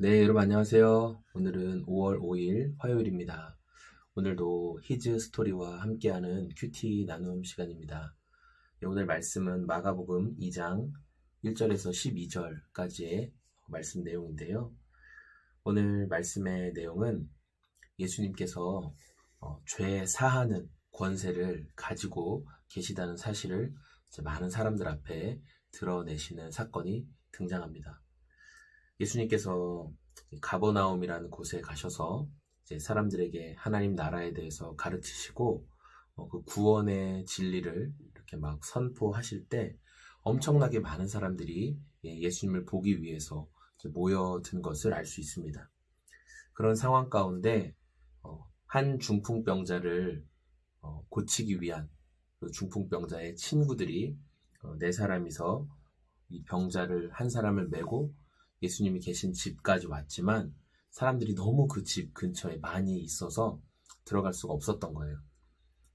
네, 여러분 안녕하세요. 오늘은 5월 5일 화요일입니다. 오늘도 히즈 스토리와 함께하는 큐티 나눔 시간입니다. 네, 오늘 말씀은 마가복음 2장 1절에서 12절까지의 말씀 내용인데요. 오늘 말씀의 내용은 예수님께서 죄 사하는 권세를 가지고 계시다는 사실을 많은 사람들 앞에 드러내시는 사건이 등장합니다. 예수님께서 가버나움이라는 곳에 가셔서 이제 사람들에게 하나님 나라에 대해서 가르치시고 그 구원의 진리를 이렇게 막 선포하실 때 엄청나게 많은 사람들이 예수님을 보기 위해서 모여든 것을 알 수 있습니다. 그런 상황 가운데 한 중풍병자를 고치기 위한 그 중풍병자의 친구들이 네 사람이서 이 병자를 한 사람을 메고 예수님이 계신 집까지 왔지만 사람들이 너무 그 집 근처에 많이 있어서 들어갈 수가 없었던 거예요.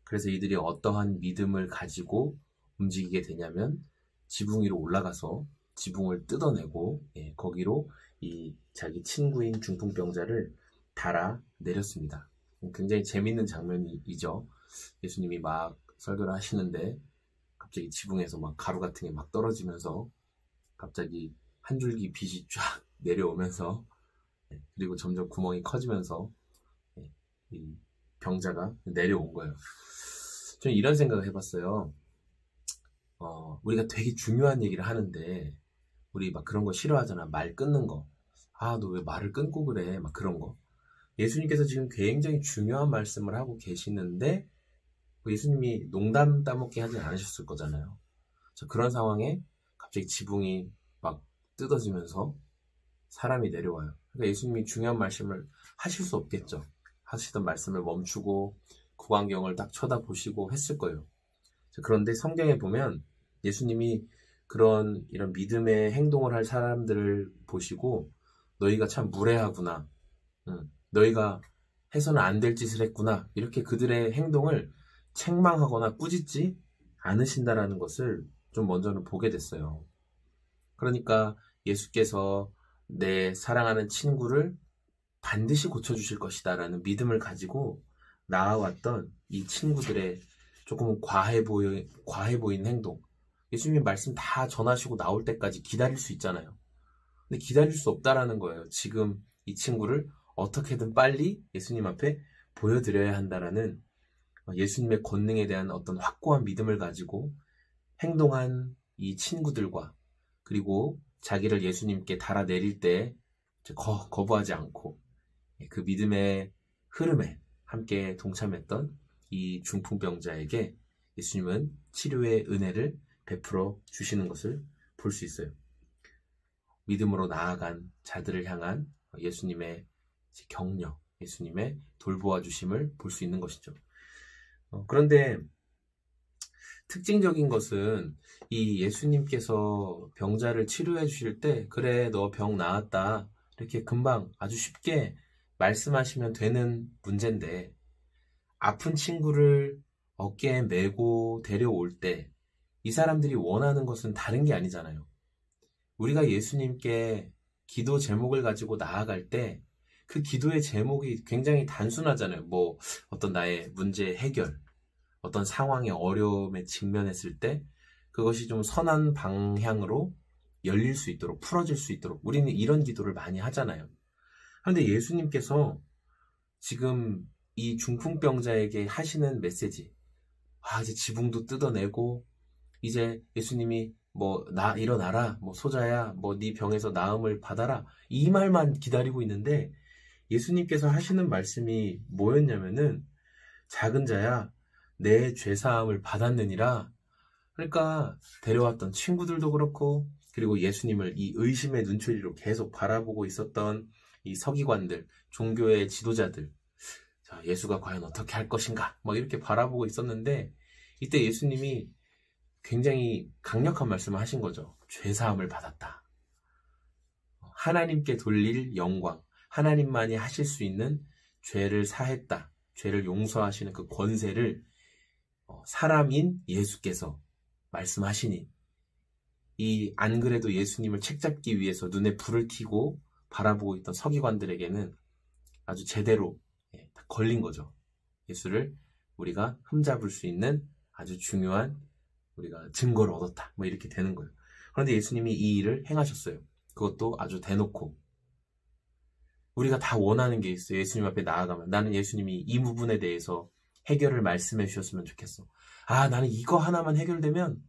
그래서 이들이 어떠한 믿음을 가지고 움직이게 되냐면 지붕 위로 올라가서 지붕을 뜯어내고 거기로 이 자기 친구인 중풍병자를 달아 내렸습니다. 굉장히 재밌는 장면이죠. 예수님이 막 설교를 하시는데 갑자기 지붕에서 막 가루 같은 게 막 떨어지면서 갑자기 한 줄기 빛이 쫙 내려오면서 그리고 점점 구멍이 커지면서 이 병자가 내려온 거예요. 저는 이런 생각을 해봤어요. 우리가 되게 중요한 얘기를 하는데 우리 막 그런 거 싫어하잖아. 말 끊는 거. 아, 너 왜 말을 끊고 그래? 막 그런 거. 예수님께서 지금 굉장히 중요한 말씀을 하고 계시는데 예수님이 농담 따먹게 하진 않으셨을 거잖아요. 그런 상황에 갑자기 지붕이 막 뜯어지면서 사람이 내려와요. 그러니까 예수님이 중요한 말씀을 하실 수 없겠죠. 하시던 말씀을 멈추고 구광경을 딱 쳐다보시고 했을 거예요. 그런데 성경에 보면 예수님이 그런 이런 믿음의 행동을 할 사람들을 보시고 너희가 참 무례하구나. 너희가 해서는 안 될 짓을 했구나. 이렇게 그들의 행동을 책망하거나 꾸짖지 않으신다라는 것을 좀 먼저는 보게 됐어요. 그러니까 예수께서 내 사랑하는 친구를 반드시 고쳐주실 것이다 라는 믿음을 가지고 나아왔던 이 친구들의 조금 과해 보이는 행동. 예수님 말씀 다 전하시고 나올 때까지 기다릴 수 있잖아요. 근데 기다릴 수 없다라는 거예요. 지금 이 친구를 어떻게든 빨리 예수님 앞에 보여드려야 한다라는 예수님의 권능에 대한 어떤 확고한 믿음을 가지고 행동한 이 친구들과 그리고 자기를 예수님께 달아내릴 때 거부하지 않고 그 믿음의 흐름에 함께 동참했던 이 중풍병자에게 예수님은 치료의 은혜를 베풀어 주시는 것을 볼 수 있어요. 믿음으로 나아간 자들을 향한 예수님의 격려, 예수님의 돌보아 주심을 볼 수 있는 것이죠. 그런데 특징적인 것은 이 예수님께서 병자를 치료해 주실 때 그래 너 병 나았다 이렇게 금방 아주 쉽게 말씀하시면 되는 문제인데 아픈 친구를 어깨에 메고 데려올 때 이 사람들이 원하는 것은 다른 게 아니잖아요. 우리가 예수님께 기도 제목을 가지고 나아갈 때 그 기도의 제목이 굉장히 단순하잖아요. 뭐 어떤 나의 문제 해결, 어떤 상황의 어려움에 직면했을 때 그것이 좀 선한 방향으로 열릴 수 있도록 풀어질 수 있도록 우리는 이런 기도를 많이 하잖아요. 그런데 예수님께서 지금 이 중풍병자에게 하시는 메시지, 이제 지붕도 뜯어내고 이제 예수님이 뭐 나 일어나라, 뭐 소자야, 뭐 네 병에서 나음을 받아라 이 말만 기다리고 있는데 예수님께서 하시는 말씀이 뭐였냐면은 작은 자야 내 죄사함을 받았느니라. 그러니까 데려왔던 친구들도 그렇고 그리고 예수님을 이 의심의 눈초리로 계속 바라보고 있었던 이 서기관들, 종교의 지도자들, 자, 예수가 과연 어떻게 할 것인가 막 이렇게 바라보고 있었는데 이때 예수님이 굉장히 강력한 말씀을 하신 거죠. 죄사함을 받았다. 하나님께 돌릴 영광, 하나님만이 하실 수 있는 죄를 사했다. 죄를 용서하시는 그 권세를 사람인 예수께서 말씀하시니 이 안 그래도 예수님을 책잡기 위해서 눈에 불을 켜고 바라보고 있던 서기관들에게는 아주 제대로 다 걸린 거죠. 예수를 우리가 흠잡을 수 있는 아주 중요한 우리가 증거를 얻었다. 뭐 이렇게 되는 거예요. 그런데 예수님이 이 일을 행하셨어요. 그것도 아주 대놓고. 우리가 다 원하는 게 있어요. 예수님 앞에 나아가면 나는 예수님이 이 부분에 대해서 해결을 말씀해 주셨으면 좋겠어. 나는 이거 하나만 해결되면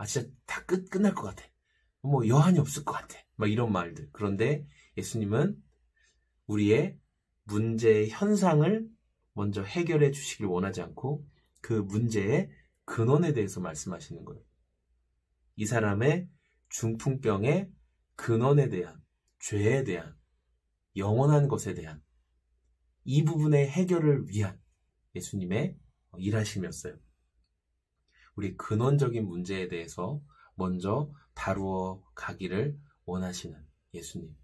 진짜 다 끝날 것 같아. 뭐 여한이 없을 것 같아. 막 이런 말들. 그런데 예수님은 우리의 문제의 현상을 먼저 해결해 주시길 원하지 않고 그 문제의 근원에 대해서 말씀하시는 거예요. 이 사람의 중풍병의 근원에 대한, 죄에 대한, 영원한 것에 대한 이 부분의 해결을 위한 예수님의 일하심이었어요. 우리 근원적인 문제에 대해서 먼저 다루어 가기를 원하시는 예수님.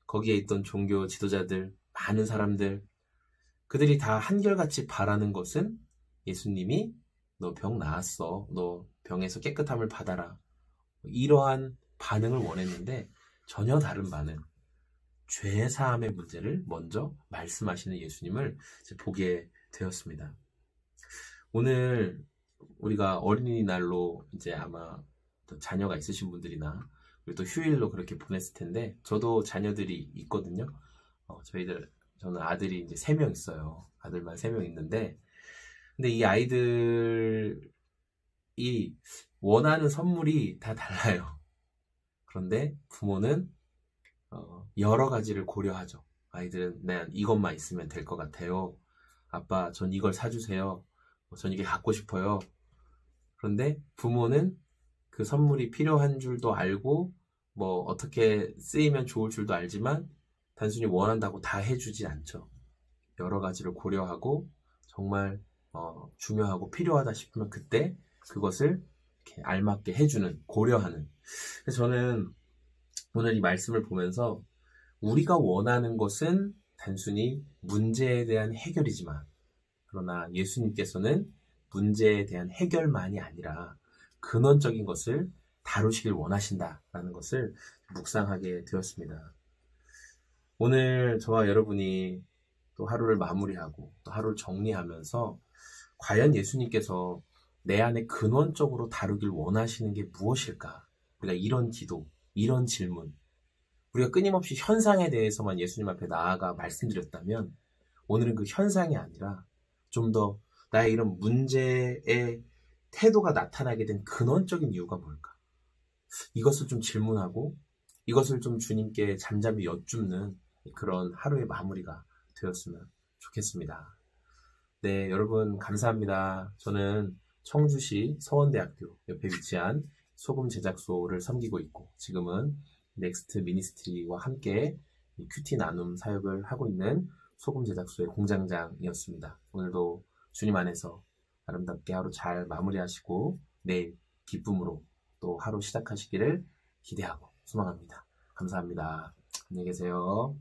거기에 있던 종교 지도자들, 많은 사람들, 그들이 다 한결같이 바라는 것은 예수님이 너 병 나았어. 너 병에서 깨끗함을 받아라. 이러한 반응을 원했는데 전혀 다른 반응. 죄 사함의 문제를 먼저 말씀하시는 예수님을 보게 되었습니다. 오늘 우리가 어린이날로 이제 아마 또 자녀가 있으신 분들이나 그리고 또 휴일로 그렇게 보냈을 텐데 저도 자녀들이 있거든요. 저는 아들이 이제 3명 있어요. 아들만 3명 있는데 근데 이 아이들이 원하는 선물이 다 달라요. 그런데 부모는 여러 가지를 고려하죠. 아이들은 난 이것만 있으면 될 것 같아요. 아빠, 전 이걸 사주세요. 전 이게 갖고 싶어요. 그런데 부모는 그 선물이 필요한 줄도 알고 뭐 어떻게 쓰이면 좋을 줄도 알지만 단순히 원한다고 다 해주지 않죠. 여러 가지를 고려하고 정말 중요하고 필요하다 싶으면 그때 그것을 이렇게 알맞게 해주는, 고려하는. 그래서 저는 오늘 이 말씀을 보면서 우리가 원하는 것은 단순히 문제에 대한 해결이지만 그러나 예수님께서는 문제에 대한 해결만이 아니라 근원적인 것을 다루시길 원하신다라는 것을 묵상하게 되었습니다. 오늘 저와 여러분이 또 하루를 마무리하고 또 하루를 정리하면서 과연 예수님께서 내 안에 근원적으로 다루길 원하시는 게 무엇일까? 우리가 이런 기도, 이런 질문, 우리가 끊임없이 현상에 대해서만 예수님 앞에 나아가 말씀드렸다면 오늘은 그 현상이 아니라 좀 더 나의 이런 문제의 태도가 나타나게 된 근원적인 이유가 뭘까? 이것을 좀 질문하고 이것을 좀 주님께 잠잠히 여쭙는 그런 하루의 마무리가 되었으면 좋겠습니다. 네, 여러분 감사합니다. 저는 청주시 서원대학교 옆에 위치한 소금 제작소를 섬기고 있고 지금은 넥스트 미니스트리와 함께 큐티 나눔 사역을 하고 있는 소금 제작소의 공장장이었습니다. 오늘도 주님 안에서 아름답게 하루 잘 마무리하시고 내일 기쁨으로 또 하루 시작하시기를 기대하고 소망합니다. 감사합니다. 안녕히 계세요.